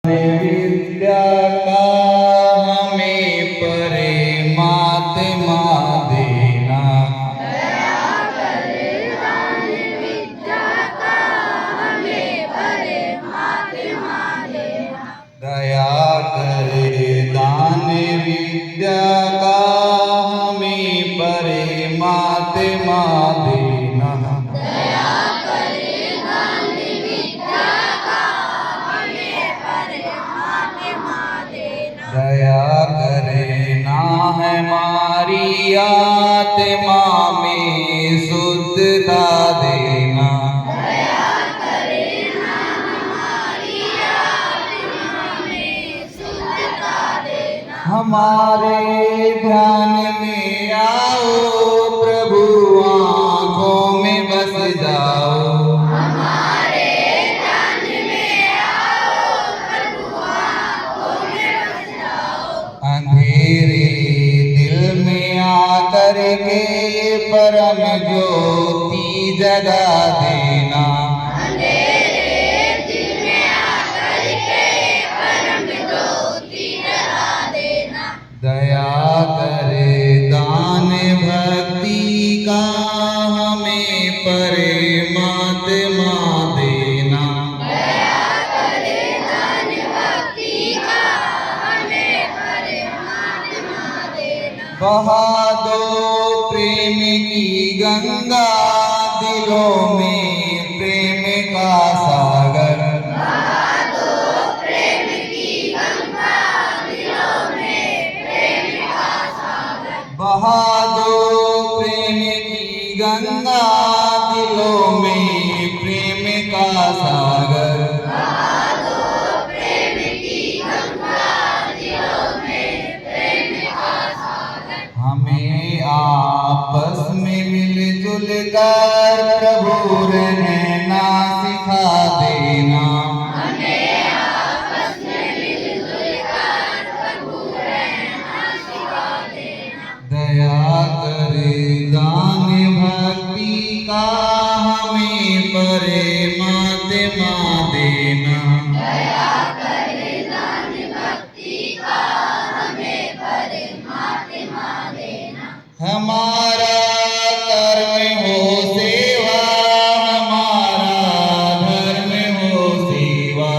विद्या का हमें परमात्मा देना। दया करे दान विद्या का हमें परमात्मा देना। दया करे दान विद्या का हमें परमात्मा देना। दया करे दान विद्या का हमें परमात्मा देना। दया करे ना हमारी आत्मा में शुद्धता देना। दया करे ना हमारी आत्मा में शुद्धता देना। हमारे ध्यान में आओ प्रभु, आँखों में बस जाओ। हमारे ध्यान में आओ प्रभु, आँखों में बस जाओ। अंधेरे दिल में आकर के परम ज्योति जगा देना। अंधेरे दिल में आकर के परम ज्योति जगा देना। दया करे दान भक्ति का हमें परमात्मा देना। दया करे दान भक्ति का हमें परमात्मा देना। बहा दो प्रेम की गंगा दिलों में प्रेम का सागर। बहा दो प्रेम की गंगा दिलों में प्रेम का सागर। बहा दो प्रेम की गंगा दिलों में प्रेम का सागर। बहा दो प्रेम की गंगा दिलों में प्रेम का सागर। हमें आपस में मिलजुल कर प्रभु रहना सिखा देना। हमें आपस में मिलजुल कर प्रभु रहना सिखा देना। दया करे दान भक्ति का हमें परमात्मा देना। दया करे दान भक्ति का हमें परमात्मा देना। हमारा कर्म हो सेवा, हमारा धर्म हो सेवा।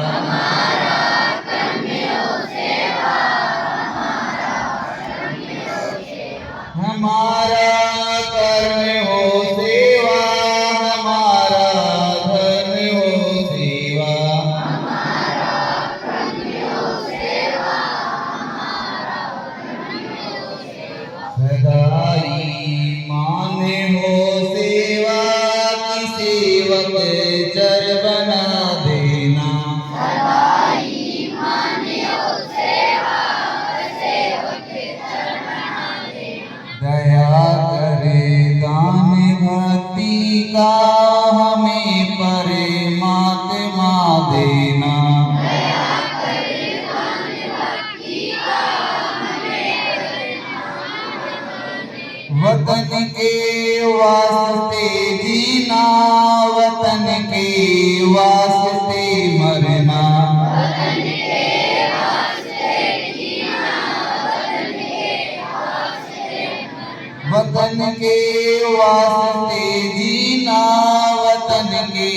हमारा कर्म हो सेवा, हमारा धर्म हो सेवा। हमारा कर्म हो सेवा, हमारा धर्म हो सेवा। हमारा कर्म हो सेवा, हमारा धर्म हो सेवा। सदाई माने हो सेवा की सेवक चर बना देना। सदाई मान्यो सेवा सेवक चर बना देना। दया करे दान भक्ति का हमें परमात्मा देना। दया करे दान भक्ति का हमें परमात्मा देना। वतन के वास्ते जीना, वतन के वास्ते मरना। वतन के वास्ते जीना, वतन के वास्ते मरना। वतन के वास्ते जीना, वतन के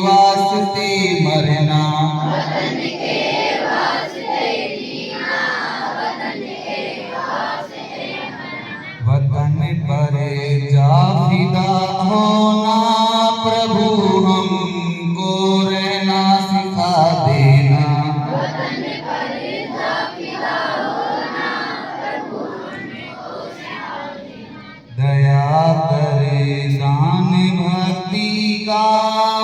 वास्ते मरना। वतन के वास्ते जीना, वतन के वास्ते मरना। वतन पर जा फिदा होना प्रभु हमको रहना सिखा देना। वतन पर जा फिदा होना प्रभु हमको सिखा देना। दया करे दान भक्ति का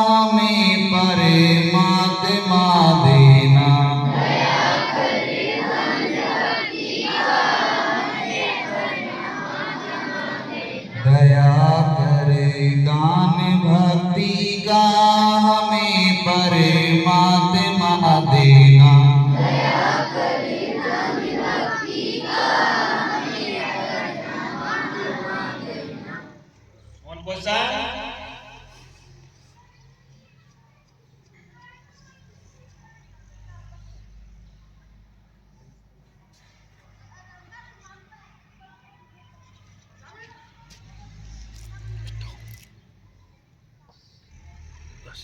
हमें परमात्मा देना। दया करे दान भक्ति का हमें परमात्मा देना। दया करे दान भक्ति का हमें परमात्मा देना। दया करे दान भक्ति का हमें परमात्मा देना। कौन सा? बस